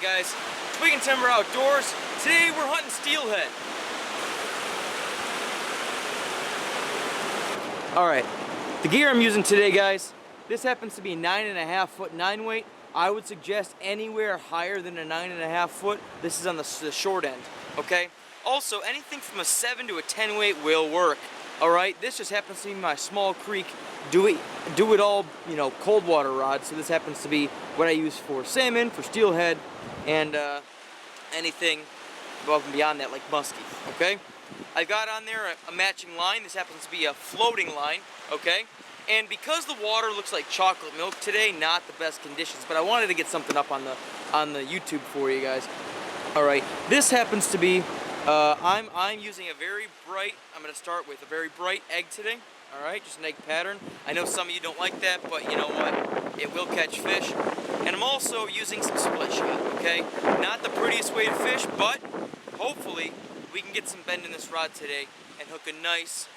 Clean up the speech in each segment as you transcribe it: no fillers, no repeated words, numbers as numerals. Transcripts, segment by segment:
guys? Tweaking Timber Outdoors. Today we're hunting steelhead. Alright, the gear I'm using today, guys, this happens to be a 9.5 foot 9 weight. I would suggest anywhere higher than a 9.5 foot. This is on the short end, okay? Also, anything from a 7 to a 10 weight will work. Alright, this just happens to be my small creek do it all, you know, cold water rod. So this happens to be what I use for salmon, for steelhead, and anything above and beyond that, like muskie, okay? I've got on there a matching line. This happens to be a floating line, okay? And because the water looks like chocolate milk today, not the best conditions, but I wanted to get something up on the YouTube for you guys. Alright, this happens to be, I'm using a very bright, I'm going to start with a very bright egg today. Alright, just an egg pattern. I know some of you don't like that, but you know what? It will catch fish. And I'm also using some split shot, okay? Not the prettiest way to fish, but hopefully we can get some bend in this rod today and hook a nice,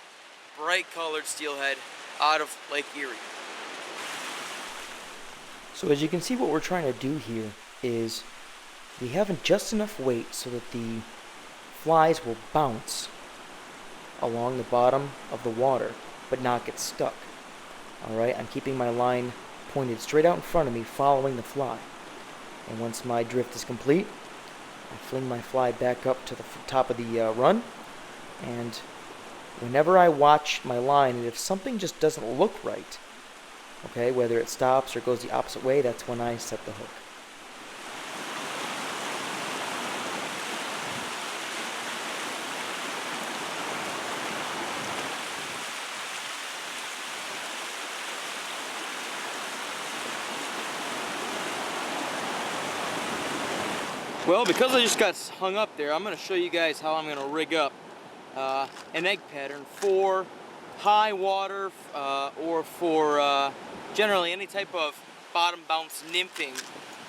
bright colored steelhead out of Lake Erie. So as you can see, what we're trying to do here is we have just enough weight so that the flies will bounce along the bottom of the water but not get stuck. Alright, I'm keeping my line pointed straight out in front of me, following the fly. And once my drift is complete, I fling my fly back up to the top of the run, and whenever I watch my line, and if something just doesn't look right, okay, whether it stops or goes the opposite way, that's when I set the hook. Well, because I just got hung up there, I'm going to show you guys how I'm going to rig up an egg pattern for high water or for generally any type of bottom bounce nymphing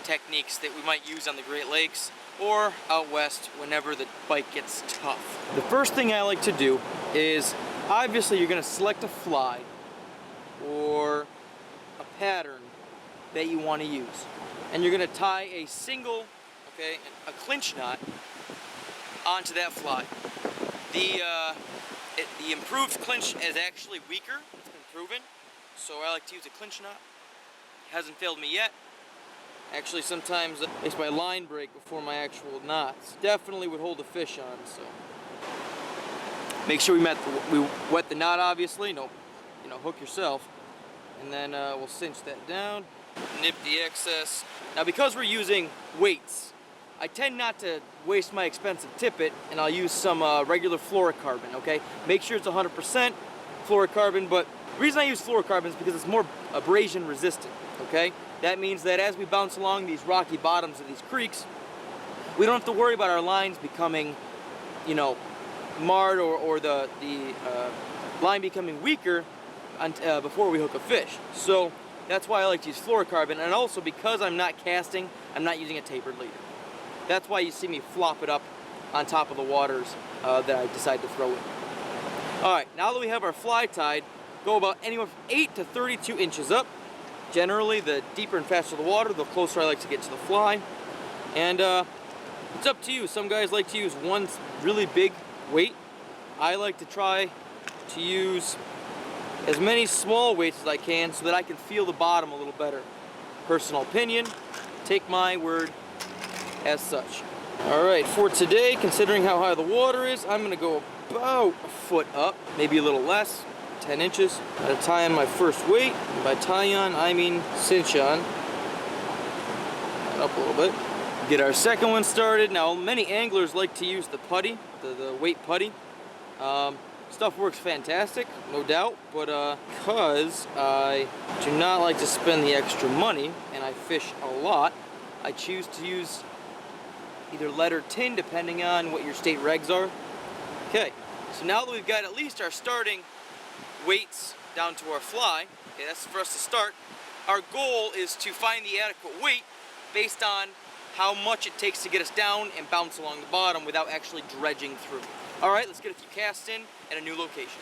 techniques that we might use on the Great Lakes or out west whenever the bite gets tough. The first thing I like to do is, obviously you're going to select a fly or a pattern that you want to use. And you're going to tie a single, okay, a clinch knot onto that fly. The improved clinch is actually weaker. It's been proven. So I like to use a clinch knot. Hasn't failed me yet. Actually, sometimes it makes my line break before my actual knots. Definitely would hold a fish on. So make sure we wet the knot, obviously. No, you know, hook yourself, and then we'll cinch that down. Nip the excess. Now, because we're using weights, I tend not to waste my expensive tippet, and I'll use some regular fluorocarbon, okay? Make sure it's 100% fluorocarbon, but the reason I use fluorocarbon is because it's more abrasion resistant, okay? That means that as we bounce along these rocky bottoms of these creeks, we don't have to worry about our lines becoming, you know, marred or the line becoming weaker before we hook a fish. So that's why I like to use fluorocarbon, and also because I'm not casting, I'm not using a tapered leader. That's why you see me flop it up on top of the waters that I decide to throw in. Alright, now that we have our fly tied, go about anywhere from 8 to 32 inches up. Generally, the deeper and faster the water, the closer I like to get to the fly. And it's up to you. Some guys like to use one really big weight. I like to try to use as many small weights as I can so that I can feel the bottom a little better. Personal opinion, take my word as such. Alright, for today, considering how high the water is, I'm going to go about a foot up, maybe a little less, 10 inches. I'm going to tie on my first weight. And by tie on, I mean cinch on. Up a little bit. Get our second one started. Now, many anglers like to use the putty, the weight putty. Stuff works fantastic, no doubt, but because I do not like to spend the extra money, and I fish a lot, I choose to use either lead or tin, depending on what your state regs are. Okay, so now that we've got at least our starting weights down to our fly, okay, that's for us to start, our goal is to find the adequate weight based on how much it takes to get us down and bounce along the bottom without actually dredging through. Alright, let's get a few casts in at a new location.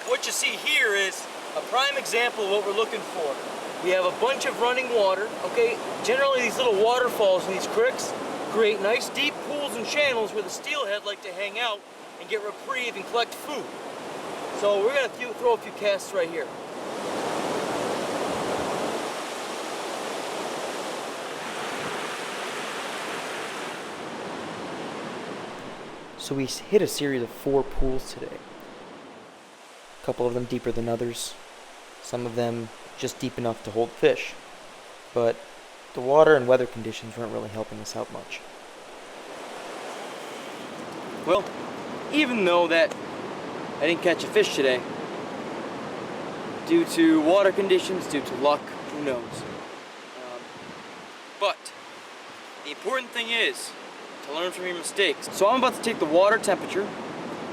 What you see here is a prime example of what we're looking for. We have a bunch of running water, okay? Generally these little waterfalls in these creeks create nice deep pools and channels where the steelhead like to hang out and get reprieve and collect food. So we're gonna throw a few casts right here. So we hit a series of 4 pools today. A couple of them deeper than others. Some of them just deep enough to hold fish. But the water and weather conditions weren't really helping us out much. Well, even though that I didn't catch a fish today, due to water conditions, due to luck, who knows. But the important thing is to learn from your mistakes. So I'm about to take the water temperature,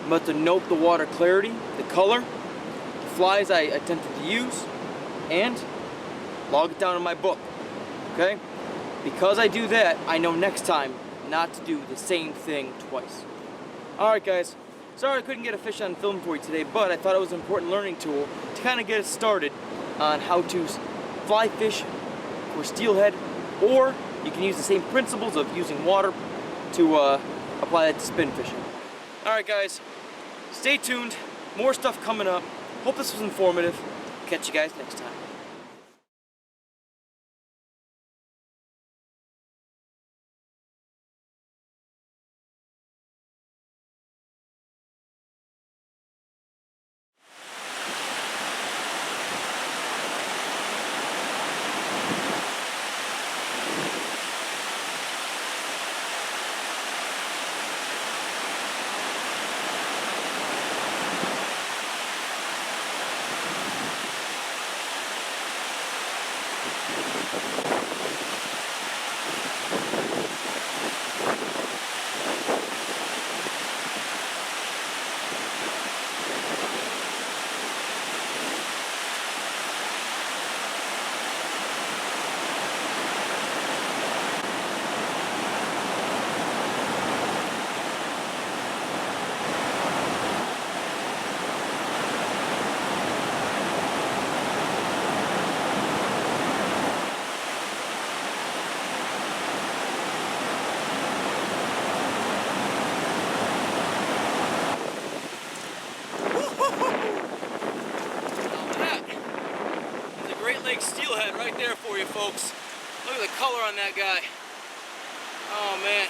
I'm about to note the water clarity, the color, the flies I attempted to use, and log it down in my book, okay? Because I do that, I know next time not to do the same thing twice. Alright guys, sorry I couldn't get a fish on film for you today, but I thought it was an important learning tool to kind of get us started on how to fly fish for steelhead, or you can use the same principles of using water to apply that to spin fishing. Alright guys, stay tuned, more stuff coming up. Hope this was informative. Catch you guys next time. Steelhead right there for you folks. Look at the color on that guy. Oh man.